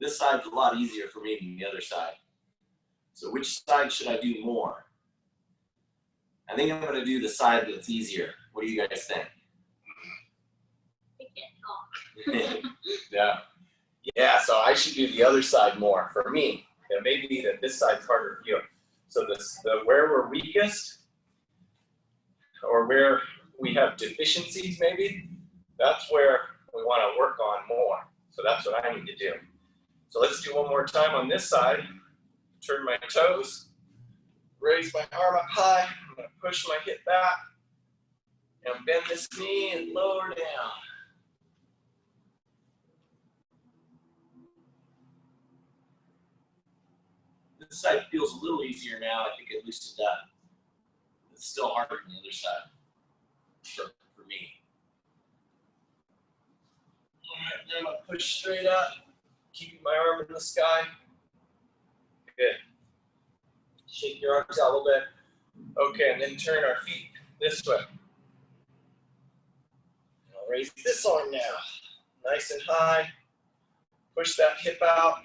This side's a lot easier for me than the other side. So which side should I do more? I think I'm going to do the side that's easier. What do you guys think? Yeah. Yeah, so I should do the other side more for me. It may be that this side's harder for you. So where we're weakest, or where we have deficiencies maybe, that's where we want to work on more. So that's what I need to do. So let's do one more time on this side. Turn my toes, raise my arm up high. I'm going to push my hip back and bend this knee and lower down. This side feels a little easier now. I think it loosened up. It's still harder than the other side for me. All right, then I'm going to push straight up, keeping my arm in the sky. Good. Shake your arms out a little bit. Okay, and then turn our feet this way. I'll raise this arm now. Nice and high. Push that hip out.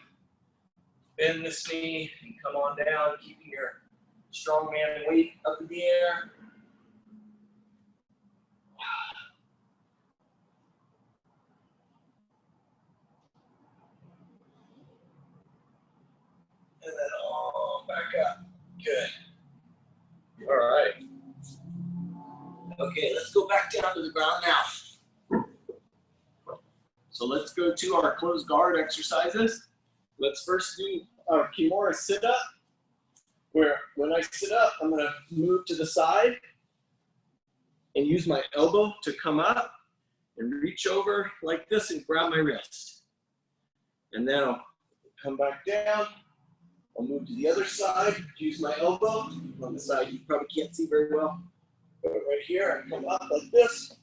Bend this knee and come on down, keeping your strongman weight up in the air. And then all back up. Good. All right. Okay, let's go back down to the ground now. So let's go to our closed guard exercises. Let's first do our Kimura sit-up, where when I sit up, I'm going to move to the side and use my elbow to come up and reach over like this and grab my wrist. And then I'll come back down. I'll move to the other side, use my elbow. On the side you probably can't see very well. But right here, I come up like this,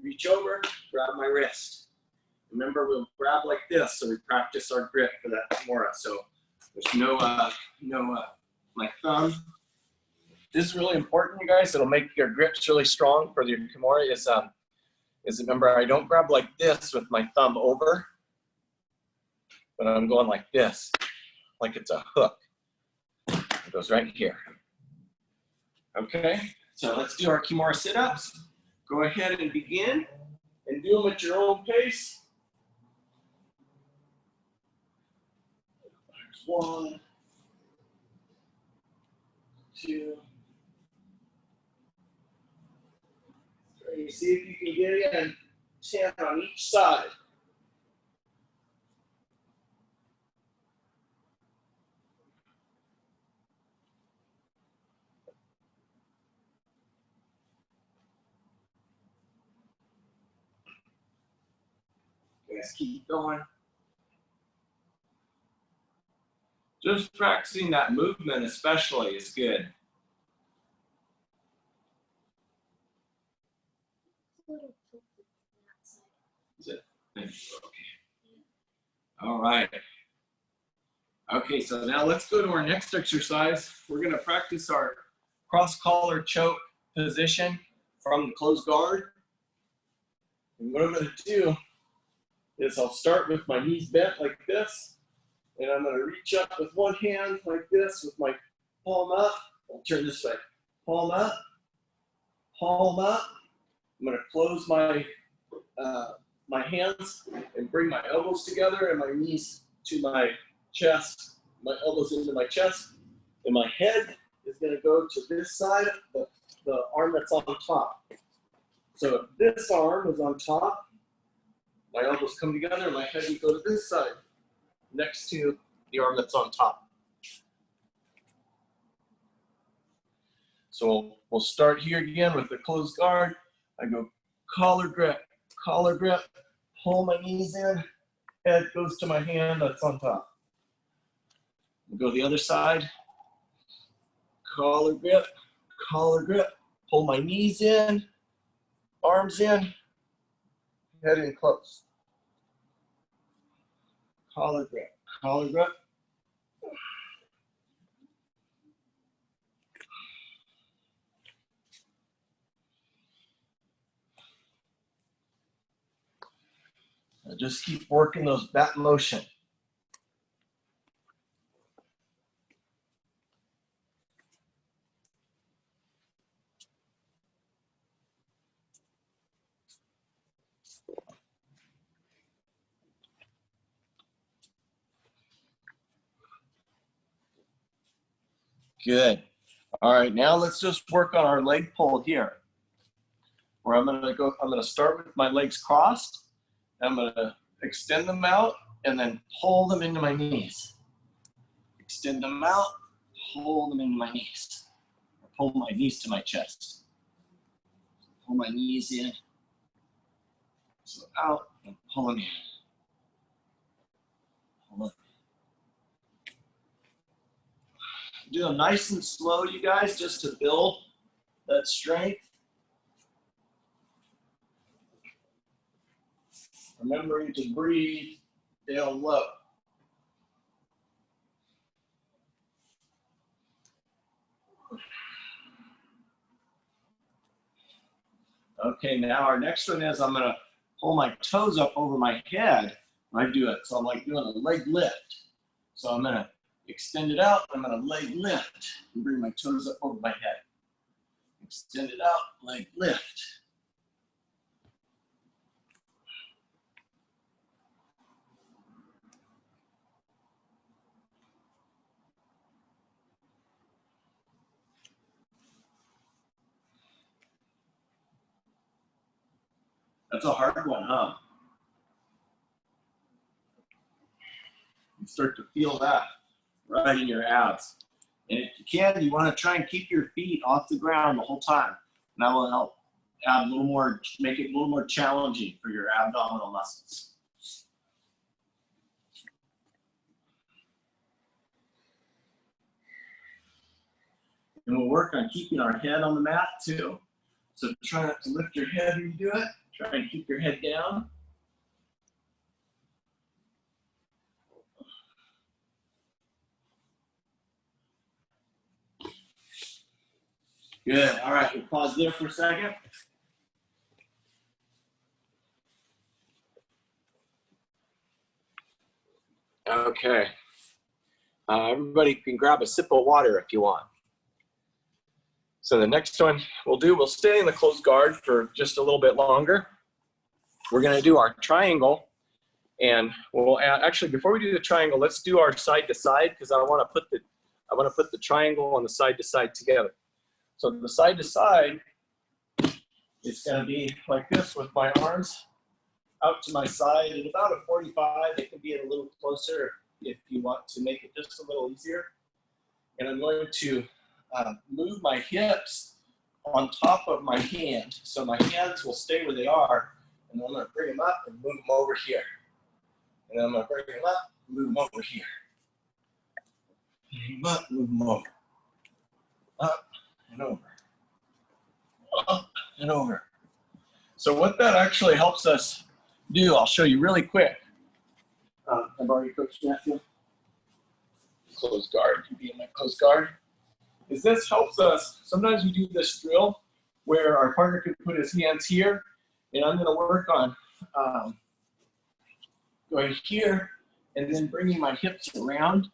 reach over, grab my wrist. Remember, we'll grab like this, so we practice our grip for that Kimura. So there's my thumb. This is really important, you guys. It'll make your grips really strong for your Kimura. Is remember, I don't grab like this with my thumb over, but I'm going like this, like it's a hook. It goes right here. Okay, so let's do our Kimura sit-ups. Go ahead and begin, and do them at your own pace. 1, 2, 3. See if you can get in 10 on each side. Let's keep going. Just practicing that movement especially is good. Is it? Okay. All right. Okay, so now let's go to our next exercise. We're going to practice our cross-collar choke position from the closed guard. And what I'm going to do is I'll start with my knees bent like this. And I'm going to reach up with one hand like this with my palm up. I'll turn this way. Palm up. Palm up. I'm going to close my my hands and bring my elbows together and my knees to my chest. My elbows into my chest. And my head is going to go to this side, the arm that's on top. So if this arm is on top, my elbows come together and my head will go to this side, next to the arm that's on top. So we'll start here again with the closed guard. I go collar grip, pull my knees in, head goes to my hand that's on top. We'll go the other side, collar grip, pull my knees in, arms in, head in close. Collar grip. Now just keep working those back motion. Good. All right, now let's just work on our leg pull here. Where I'm gonna start with my legs crossed. I'm gonna extend them out and then pull them into my knees. Extend them out, pull them into my knees. Or pull my knees to my chest. Pull my knees in. So out and pull them in. Pull them. Do them nice and slow, you guys, just to build that strength. Remembering to breathe down low. Okay, now our next one is I'm gonna pull my toes up over my head when I do it. So I'm like doing a leg lift. So I'm gonna extend it out, I'm gonna leg lift and bring my toes up over my head. Extend it out, leg lift. That's a hard one, huh? You start to feel that right in your abs. And if you can, you want to try and keep your feet off the ground the whole time. And that will help add a little more, make it a little more challenging for your abdominal muscles. And we'll work on keeping our head on the mat too. So try not to lift your head when you do it. Try and keep your head down. Good. All right, we'll pause there for a second. Okay. Everybody can grab a sip of water if you want. So the next one we'll stay in the closed guard for just a little bit longer. We're gonna do our triangle, and we'll add, actually before we do the triangle, let's do our side to side, because I wanna put the triangle and the side to side together. So the side to side, it's gonna be like this with my arms out to my side at about a 45. It can be a little closer if you want to make it just a little easier. And I'm going to move my hips on top of my hand. So my hands will stay where they are. And then I'm going to bring them up and move them over here. And then I'm going to bring them up and move them over here. Bring them up, move them over. Up and over. Up and over. So what that actually helps us do, I'll show you really quick. I've already coached Matthew. Closed guard, can be in my closed guard. Is this helps us, sometimes we do this drill where our partner can put his hands here, and I'm gonna work on going here and then bringing my hips around,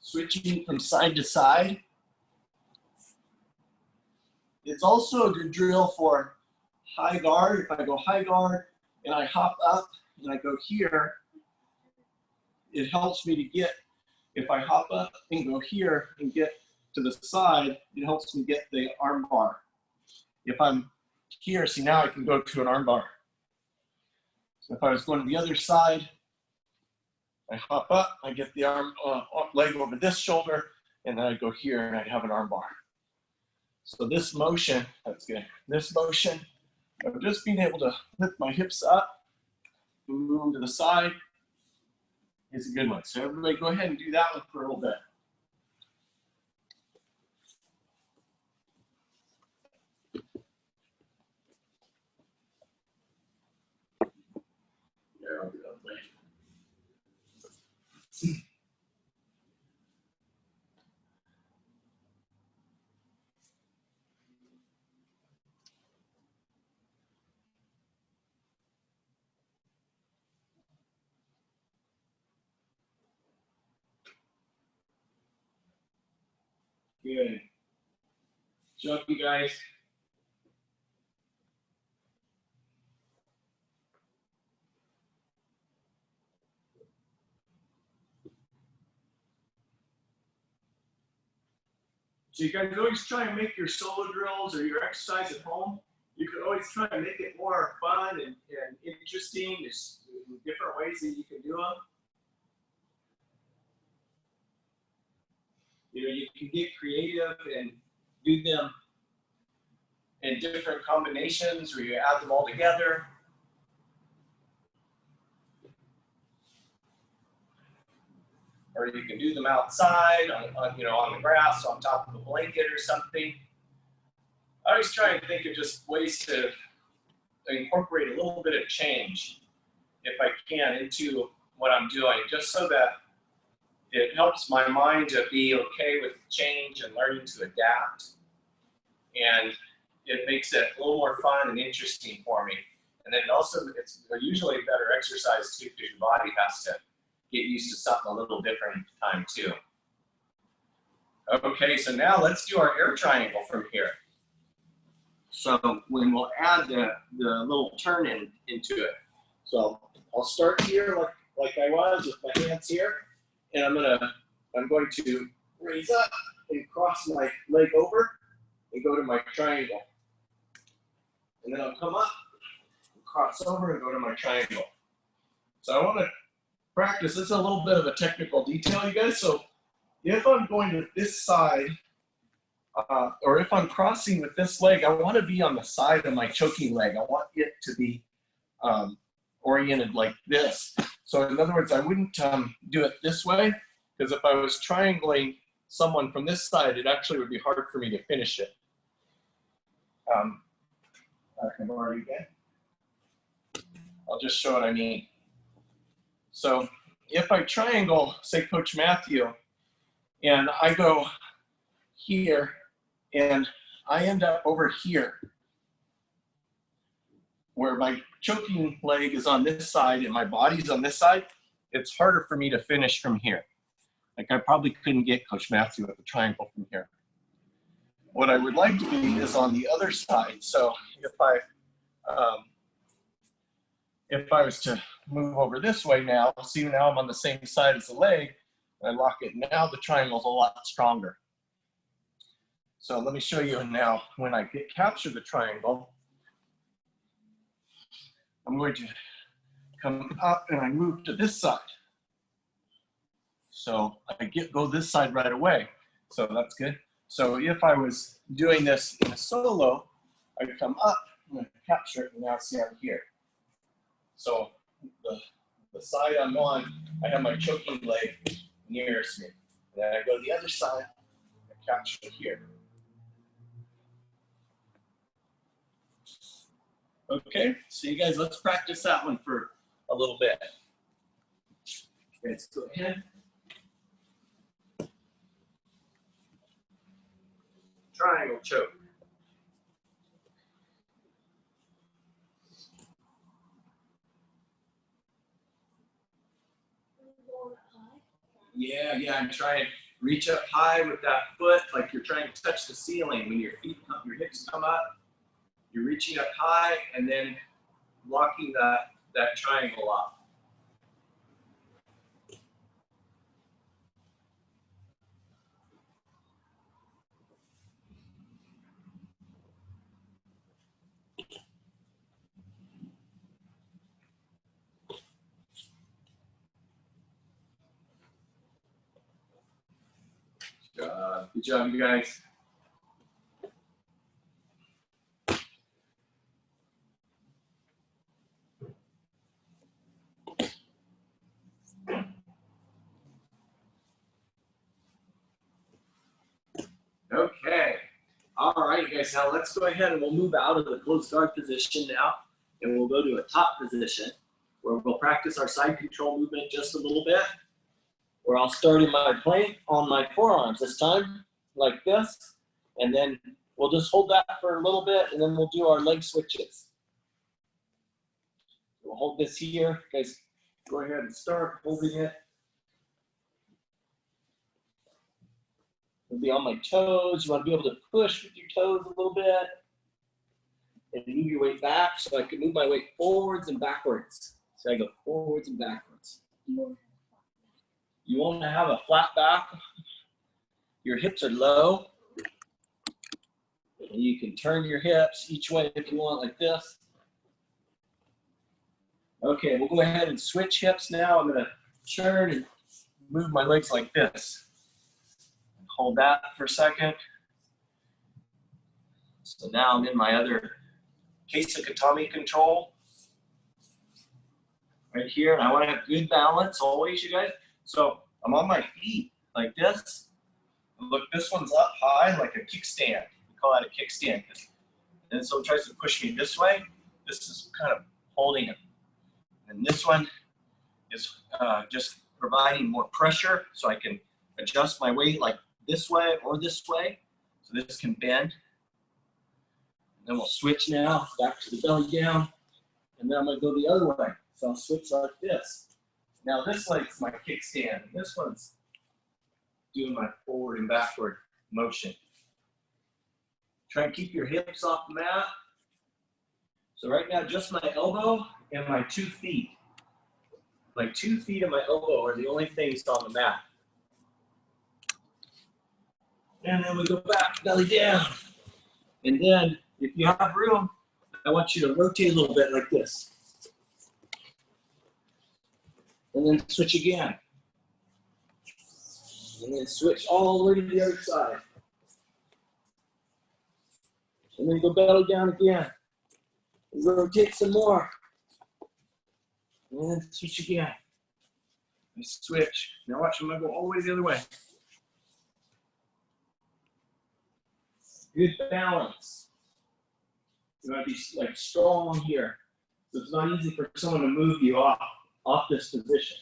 switching from side to side. It's also a good drill for high guard. If I go high guard and I hop up and I go here, it helps me to get, if I hop up and go here and get to the side, it helps me get the arm bar. If I'm here, see now I can go to an arm bar. So if I was going to the other side, I hop up, I get the arm, leg over this shoulder, and then I go here and I'd have an arm bar. So this motion, that's good. This motion of just being able to lift my hips up and move them to the side is a good one. So everybody go ahead and do that one for a little bit. There, I'll do that way. Good. Good job, you guys. So you guys always try and make your solo drills or your exercise at home. You can always try and make it more fun and interesting. There's different ways that you can do them. You know, you can get creative and do them in different combinations where you add them all together. Or you can do them outside on the grass, on top of a blanket or something. I always try and think of just ways to incorporate a little bit of change, if I can, into what I'm doing, just so that it helps my mind to be okay with change and learning to adapt. And it makes it a little more fun and interesting for me. And then also, it's usually a better exercise too, because your body has to get used to something a little different at the time too. Okay, so now let's do our air triangle from here. So when we'll add the little turn into it. So I'll start here like I was with my hands here, and I'm going to raise up and cross my leg over and go to my triangle. And then I'll come up, and cross over and go to my triangle. So I want to practice. This is a little bit of a technical detail, you guys. So if I'm going to this side, or if I'm crossing with this leg, I want to be on the side of my choking leg. I want it to be oriented like this. So in other words, I wouldn't do it this way, because if I was triangling someone from this side, it actually would be hard for me to finish it. I've already got. I'll just show what I mean. So if I triangle, say Coach Matthew, and I go here, and I end up over here, where my choking leg is on this side and my body's on this side, it's harder for me to finish from here. Like I probably couldn't get Coach Matthew at the triangle from here. What I would like to be is on the other side. So if I was to move over this way now, see now I'm on the same side as the leg, and I lock it. Now the triangle's a lot stronger. So let me show you now, when I capture the triangle, I'm going to come up and I move to this side. So I go this side right away. So that's good. So if I was doing this in a solo, I'd come up, I'm going to capture it, and now see I'm here. So the side I'm on, I have my choking leg nearest me. And then I go to the other side, I capture it here. Okay, so you guys, let's practice that one for a little bit. Let's go ahead. Triangle choke. Yeah, I'm trying to reach up high with that foot, like you're trying to touch the ceiling. When your hips come up, you're reaching up high and then locking that triangle up. Good job, you guys. Okay. All right, you guys. Now let's go ahead and we'll move out of the closed guard position now, and we'll go to a top position where we'll practice our side control movement just a little bit. Where I'll start in my plank on my forearms this time, like this, and then we'll just hold that for a little bit, and then we'll do our leg switches. We'll hold this here. Guys, go ahead and start holding it. We'll be on my toes. You want to be able to push with your toes a little bit, and move your weight back, so I can move my weight forwards and backwards. So I go forwards and backwards. You want to have a flat back. Your hips are low. And you can turn your hips each way if you want, like this. Okay, we'll go ahead and switch hips now. I'm gonna turn and move my legs like this. Hold that for a second. So now I'm in my other Kasakatami control. Right here, and I wanna have good balance always, you guys. So I'm on my feet like this. Look, this one's up high like a kickstand. We call that a kickstand. And so it tries to push me this way. This is kind of holding it. And this one is just providing more pressure so I can adjust my weight like this way or this way. So this can bend. And then we'll switch now back to the belly down. And then I'm gonna go the other way. So I'll switch like this. Now this leg's my kickstand. And this one's doing my forward and backward motion. Try and keep your hips off the mat. So right now, just my elbow and my 2 feet. My 2 feet and my elbow are the only things on the mat. And then we go back, belly down. And then, if you have room, I want you to rotate a little bit like this. And then switch again. And then switch all the way to the other side. And then go belly down again. And rotate some more. And then switch again. And switch. Now watch, I'm gonna go all the way the other way. Good balance. You want to be like strong here. So it's not easy for someone to move you off this position.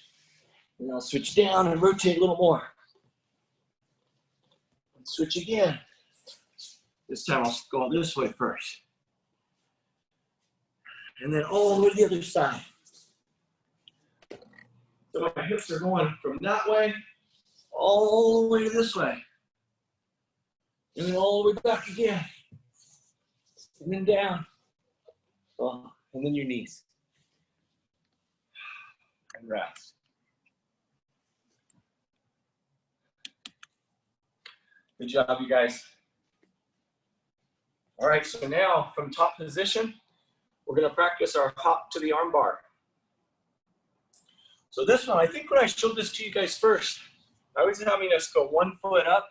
And I'll switch down and rotate a little more. And switch again. This time I'll go this way first. And then all the way to the other side. So my hips are going from that way all the way to this way. And then all the way back again. And then down. Oh, and then your knees. And rest. Good job, you guys. All right, so now from top position, we're gonna practice our hop to the arm bar. So this one, I think when I showed this to you guys first, I was having us go 1 foot up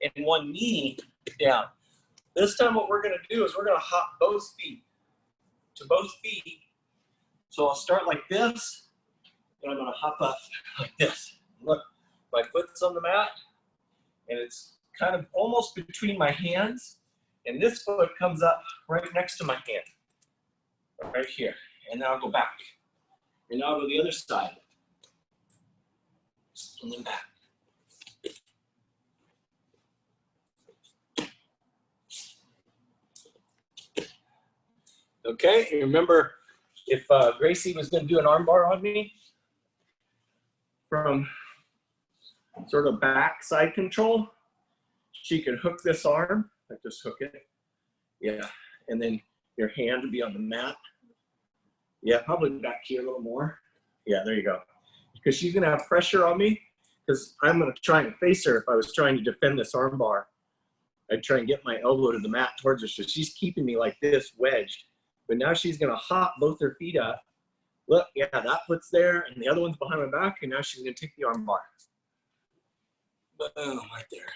and 1 knee down. This time what we're gonna do is we're gonna hop both feet to both feet. So I'll start like this, and I'm gonna hop up like this. Look, my foot's on the mat, and it's kind of almost between my hands, and this foot comes up right next to my hand, right here. And then I'll go back. And now I'll go the other side. And then back. Okay, and remember, if Gracie was going to do an arm bar on me, from sort of back side control, she could hook this arm, like just hook it, yeah, and then your hand would be on the mat. Yeah, probably back here a little more. Yeah, there you go. Because she's going to have pressure on me, because I'm going to try and face her if I was trying to defend this arm bar. I'd try and get my elbow to the mat towards her, so she's keeping me like this, wedged. But now she's going to hop both her feet up. Look, yeah, that foot's there, and the other one's behind my back, and now she's going to take the arm bar. Boom, right there.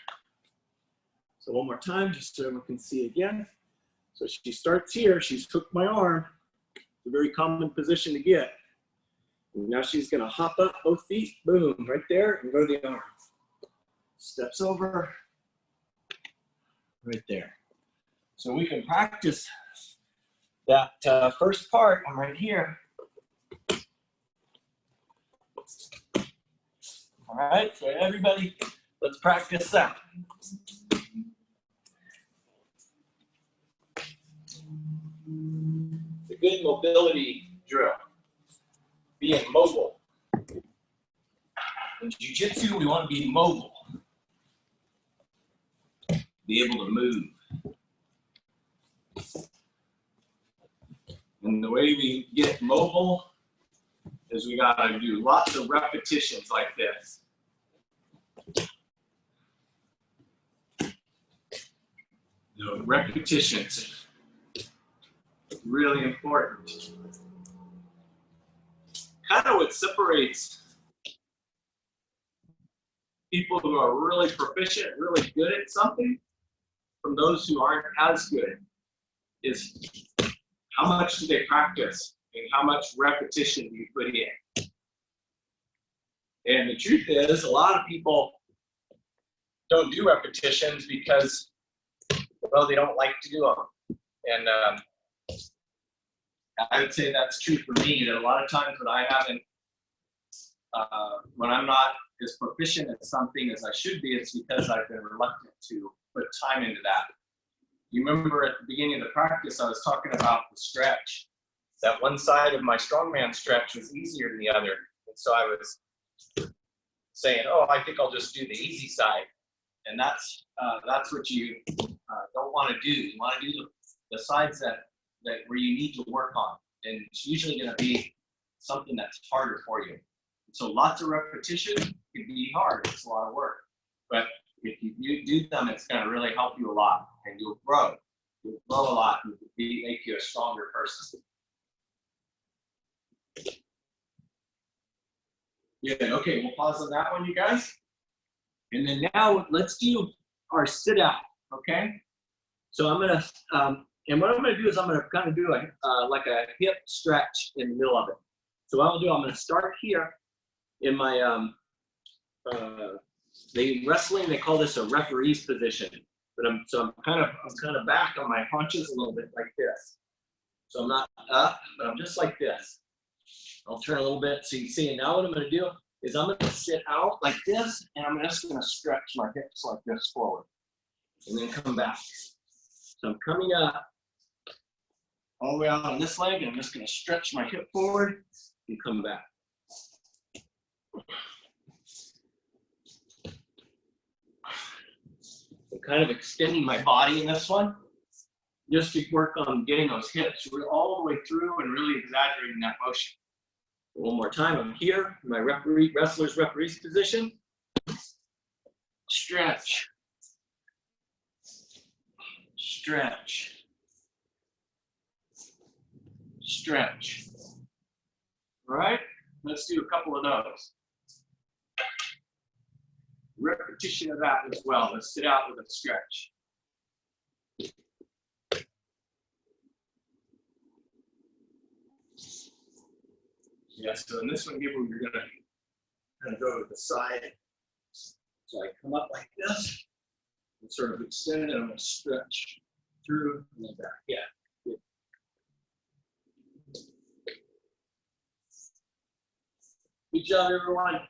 So one more time, just so everyone can see again. So she starts here, she's hooked my arm. It's a very common position to get. And now she's gonna hop up both feet, boom, right there, and go to the arm. Steps over, right there. So we can practice that first part. I'm right here. All right, so everybody, let's practice that. It's a good mobility drill. Being mobile. In jiu-jitsu, we want to be mobile. Be able to move. And the way we get mobile is we got to do lots of repetitions like this. The repetitions, really important. Kind of what separates people who are really proficient, really good at something from those who aren't as good is how much do they practice and how much repetition do you put in. And the truth is, a lot of people don't do repetitions because, well, they don't like to do them. And I would say that's true for me, that a lot of times when I haven't, when I'm not as proficient at something as I should be, it's because I've been reluctant to put time into that. You remember at the beginning of the practice, I was talking about the stretch. That one side of my strongman stretch was easier than the other. And so I was saying, oh, I think I'll just do the easy side. And that's what you don't want to do. You want to do the sides that where you need to work on. And it's usually going to be something that's harder for you. So lots of repetition can be hard. It's a lot of work. But if you do them, it's going to really help you a lot. And you'll grow. You'll grow a lot and make you a stronger person. Yeah, okay, we'll pause on that one, you guys. And then now let's do our sit out, okay? So I'm gonna, and what I'm gonna do is I'm gonna kind of do like a hip stretch in the middle of it. So what I'll do, I'm gonna start here in my, wrestling, they call this a referee's position. But I'm kind of back on my haunches a little bit like this. So I'm not up, but I'm just like this. I'll turn a little bit so you see. And now what I'm going to do is I'm going to sit out like this, and I'm just going to stretch my hips like this forward, and then come back. So I'm coming up all the way out on this leg, and I'm just going to stretch my hip forward and come back. I'm kind of extending my body in this one, just to work on getting those hips all the way through and really exaggerating that motion. One more time, I'm here, my wrestler's referee's position. Stretch. Stretch. Stretch. All right, let's do a couple of those. Repetition of that as well. Let's sit out with a stretch. Yeah, so in this one, you're going to kind of go to the side. So I come up like this and sort of extend, and I'm going to stretch through and then back. Yeah. Good. Good job, everyone.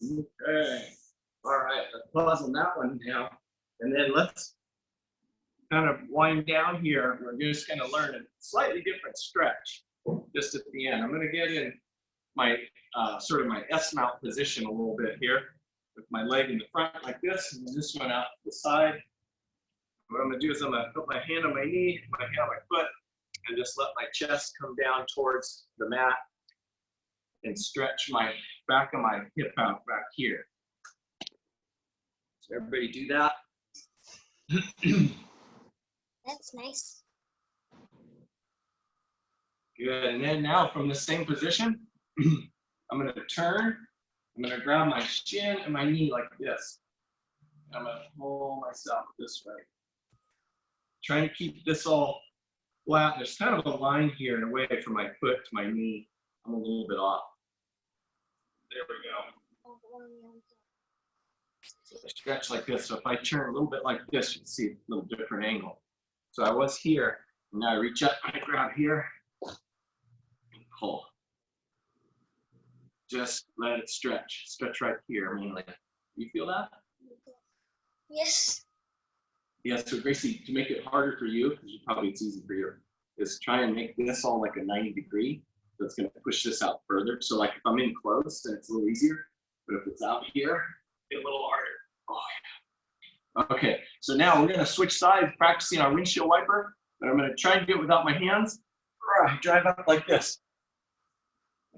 Okay, all right, let's pause on that one now. And then let's kind of wind down here. We're just going to learn a slightly different stretch just at the end. I'm going to get in my sort of my S-mount position a little bit here with my leg in the front like this, and then this one out to the side. What I'm going to do is I'm going to put my hand on my knee, my hand on my foot, and just let my chest come down towards the mat and stretch my back of my hip out back here. So everybody do that. That's nice. Good, and then now from the same position, I'm gonna turn, I'm gonna grab my shin and my knee like this. I'm gonna pull myself this way. Trying to keep this all flat. There's kind of a line here and away from my foot to my knee. I'm a little bit off. There we go. So I stretch like this. So if I turn a little bit like this, you can see a little different angle. So I was here, and now I reach up, I grab here, and pull. Just let it stretch. Stretch right here mainly. You feel that? Yes. Yeah, so Gracie, to make it harder for you, because probably it's easy for you, is try and make this all like a 90-degree. That's going to push this out further. So like if I'm in close, then it's a little easier. But if it's out here, it's a little harder. Oh Okay, so now we're gonna switch sides, practicing our windshield wiper, but I'm gonna try and do it without my hands. I drive up like this.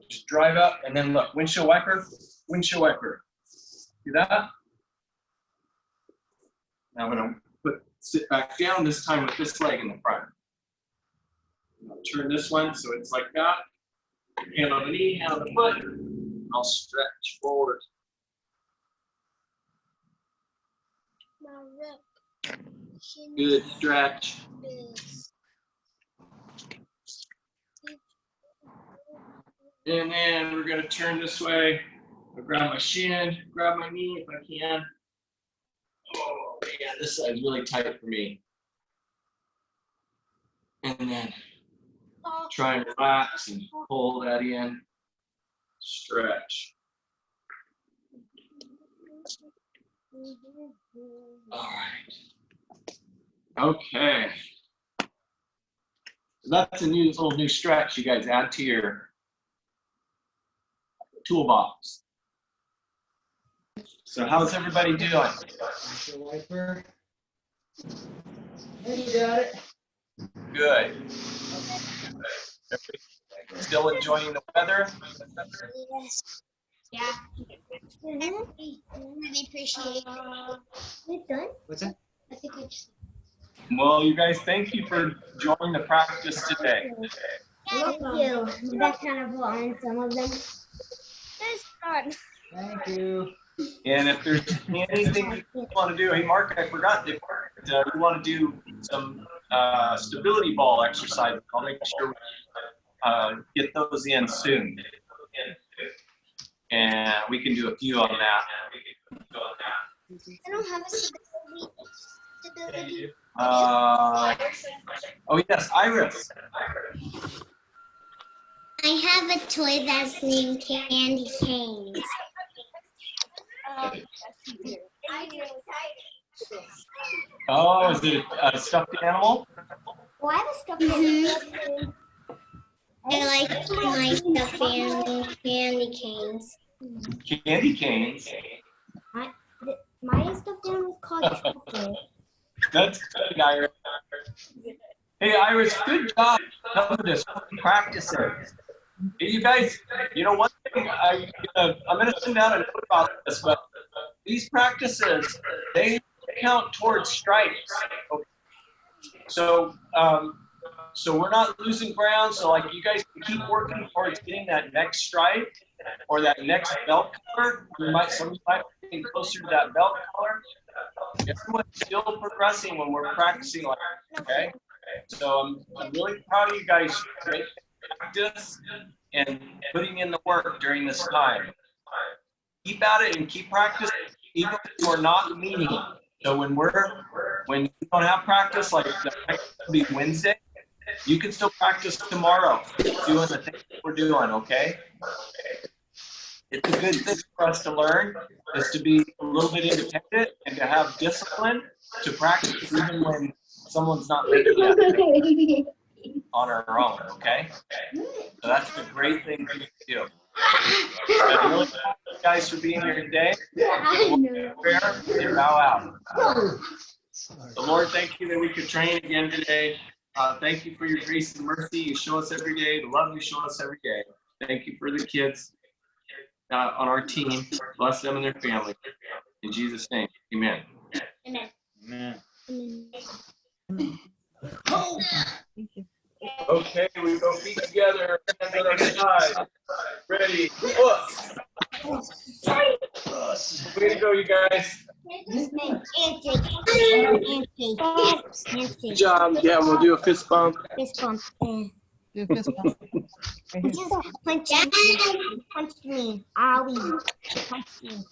Just drive up and then look, windshield wiper, windshield wiper. See that? Now I'm gonna sit back down, this time with this leg in the front. I'll turn this one so it's like that. Hand on the knee, hand on the foot. I'll stretch forward. Good stretch. And then we're gonna turn this way. I'll grab my shin, grab my knee if I can. Oh man, this side's really tight for me. And then try and relax and pull that in. Stretch. All right. Okay. So that's a little new stretch you guys add to your toolbox. So how's everybody doing? Wiper. You got it. Good. Still enjoying the weather? Yes. Yeah. Really appreciate it. We're done? What's that? I think I just. Well, you guys, thank you for joining the practice today. Thank you. That kind of on some of them. That's fun. Thank you. And if there's anything you want to do, hey Mark, I forgot that we want to do some stability ball exercises. I'll make sure we get those in soon. And we can do a few on that. I don't have a stability. Oh yes, Iris. I have a toy that's named Candy Canes. Oh, is it a stuffed animal? Oh, I have a stuffed animal. I like my stuffed animal candy canes. Candy canes. My stuffed animal is called chocolate. That's good, Iris. Hey, Iris, good job. Cover this. Practice it. Hey, you guys, you know one thing, I'm gonna send out a note about this, but these practices, they count towards stripes. Okay. So, so we're not losing ground. So like you guys can keep working towards getting that next stripe or that next belt color. Some of you might be getting closer to that belt color. Everyone's still progressing when we're practicing like that, okay? So I'm really proud of you guys for making practice and putting in the work during this time. Keep at it and keep practicing even if we're not meeting. So when you don't have practice, like next week Wednesday, you can still practice tomorrow doing the things that we're doing, okay? It's a good thing for us to learn, is to be a little bit independent and to have discipline to practice even when someone's not making it on our own, okay? So that's a great thing to do. I'm really thank you guys for being here today. Prayer and bow out. The Lord, thank you that we could train again today. Thank you for your grace and mercy you show us every day, the love you show us every day. Thank you for the kids on our team. Bless them and their family. In Jesus' name, amen. Amen. Amen. Amen. Okay, we go feet together, hands on our side. Ready, look. Way to go, you guys. Good job. Yeah, we'll do a fist bump. Fist bump. Do fist bump. Just punch me. Punch me. Owie. Punch me.